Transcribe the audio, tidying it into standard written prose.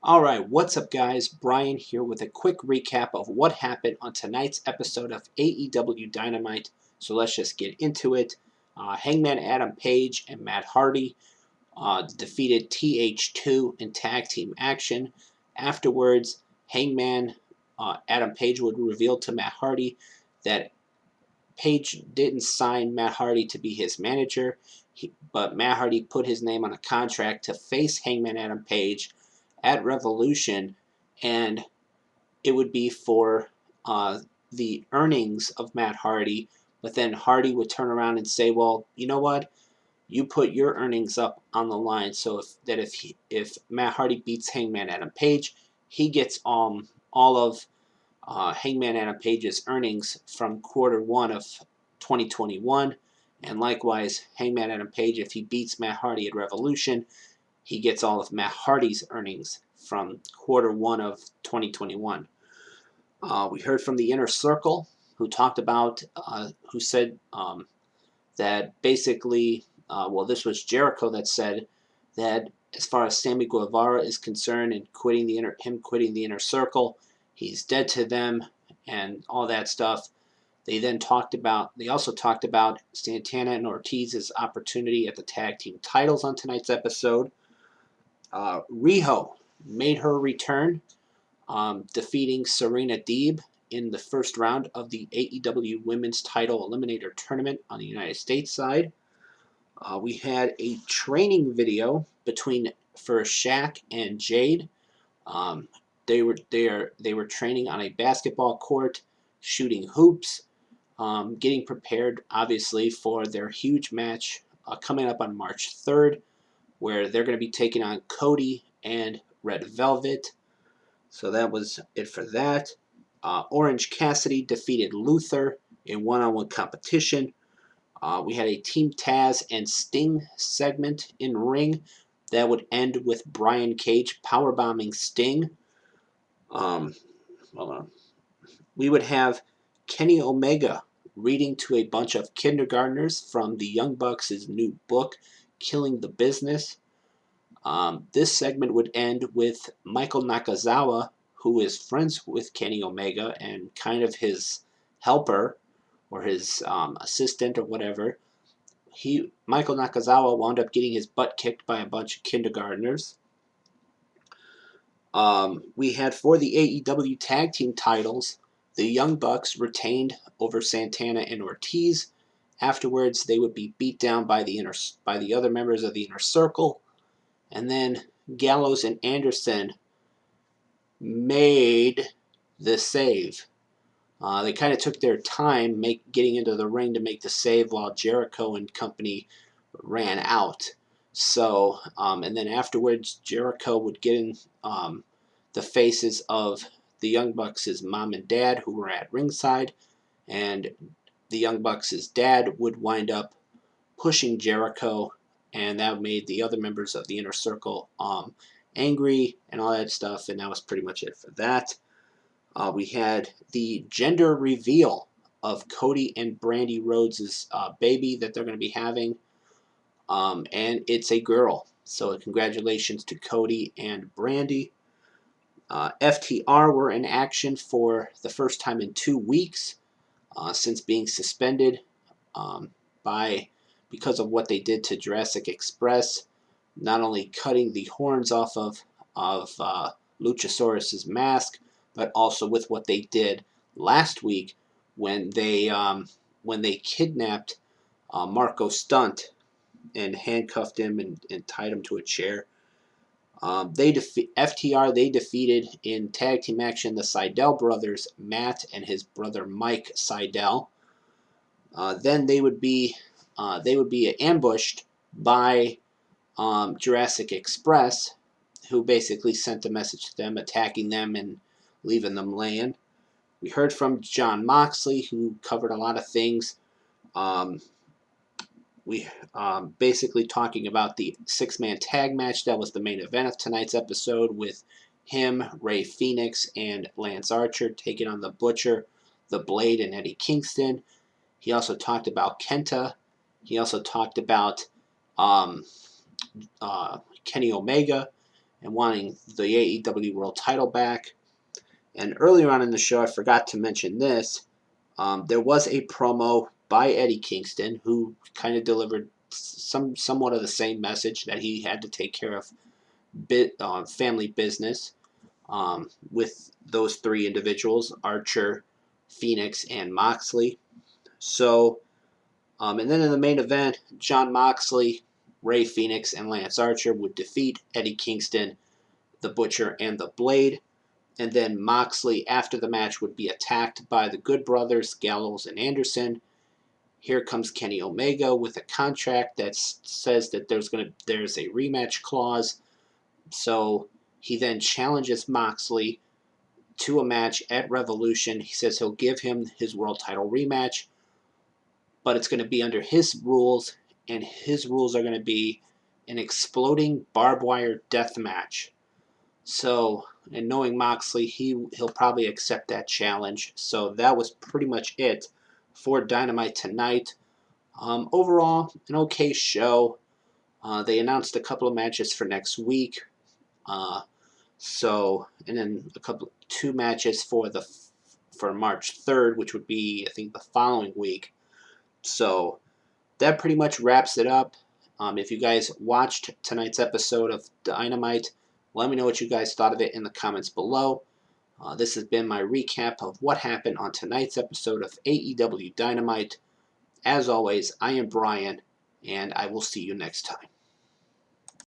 Alright, what's up guys? Brian here with a quick recap of what happened on tonight's episode of AEW Dynamite. So let's just get into it. Hangman Adam Page and Matt Hardy defeated TH2 in tag team action. Afterwards, Hangman Adam Page would reveal to Matt Hardy that Page didn't sign Matt Hardy to be his manager, but Matt Hardy put his name on a contract to face Hangman Adam Page at Revolution, and it would be for the earnings of Matt Hardy. But then Hardy would turn around and say, "Well, you know what? You put your earnings up on the line, so if Matt Hardy beats Hangman Adam Page, he gets all of Hangman Adam Page's earnings from Q1 of 2021, and likewise Hangman Adam Page, if he beats Matt Hardy at Revolution, he gets all of Matt Hardy's earnings from Q1 of 2021. We heard from the Inner Circle, who talked about, who said that basically, this was Jericho that said that as far as Sammy Guevara is concerned and quitting the Inner Circle, he's dead to them and all that stuff. They also talked about Santana and Ortiz's opportunity at the tag team titles on tonight's episode. Riho made her return, defeating Serena Deeb in the first round of the AEW Women's Title Eliminator Tournament on the United States side. We had a training video for Shaq and Jade. They were training on a basketball court, shooting hoops, getting prepared obviously for their huge match coming up on March 3rd, where they're going to be taking on Cody and Red Velvet. So that was it for that. Orange Cassidy defeated Luther in one-on-one competition. We had a Team Taz and Sting segment in ring that would end with Brian Cage powerbombing Sting. Hold on. We would have Kenny Omega reading to a bunch of kindergartners from the Young Bucks' new book, Killing the Business. This segment would end with Michael Nakazawa, who is friends with Kenny Omega and kind of his helper or his assistant or whatever. Michael Nakazawa wound up getting his butt kicked by a bunch of kindergartners. We had for the AEW tag team titles, the Young Bucks retained over Santana and Ortiz. Afterwards, they would be beat down by the other members of the Inner Circle. And then Gallows and Anderson made the save. They kind of took their time getting into the ring to make the save while Jericho and company ran out. So, and then afterwards, Jericho would get in the faces of the Young Bucks' mom and dad, who were at ringside, and the Young Bucks' dad would wind up pushing Jericho, and that made the other members of the Inner Circle angry and all that stuff, and that was pretty much it for that. We had the gender reveal of Cody and Brandy Rhodes' baby that they're going to be having, and it's a girl. So congratulations to Cody and Brandy. FTR were in action for the first time in 2 weeks since being suspended because of what they did to Jurassic Express, not only cutting the horns off of Luchasaurus's mask, but also with what they did last week when they kidnapped Marco Stunt and handcuffed him and tied him to a chair. FTR defeated in tag team action the Sydal brothers, Matt and his brother Mike Sydal. Then they would be ambushed by Jurassic Express, who basically sent a message to them, attacking them and leaving them laying. We heard from Jon Moxley, who covered a lot of things. We basically talking about the 6-man tag match that was the main event of tonight's episode, with him, Rey Fenix, and Lance Archer taking on the Butcher, the Blade, and Eddie Kingston. He also talked about Kenta. He also talked about Kenny Omega and wanting the AEW World title back. And earlier on in the show, I forgot to mention this. There was a promo by Eddie Kingston who kind of delivered somewhat of the same message that he had to take care of family business with those three individuals, Archer, Phoenix, and Moxley. So, and then in the main event, Jon Moxley, Ray Phoenix, and Lance Archer would defeat Eddie Kingston, the Butcher, and the Blade. And then Moxley, after the match, would be attacked by the Good Brothers, Gallows and Anderson. Here comes Kenny Omega with a contract that says that there's a rematch clause. So he then challenges Moxley to a match at Revolution. He says he'll give him his world title rematch, but it's going to be under his rules, and his rules are going to be an exploding barbed wire death match. So, and knowing Moxley, he'll probably accept that challenge. So that was pretty much it for Dynamite tonight. Overall, an okay show. They announced a couple of matches for next week. And then two matches for March 3rd, which would be, I think, the following week. So that pretty much wraps it up. If you guys watched tonight's episode of Dynamite, let me know what you guys thought of it in the comments below. This has been my recap of what happened on tonight's episode of AEW Dynamite. As always, I am Brian, and I will see you next time.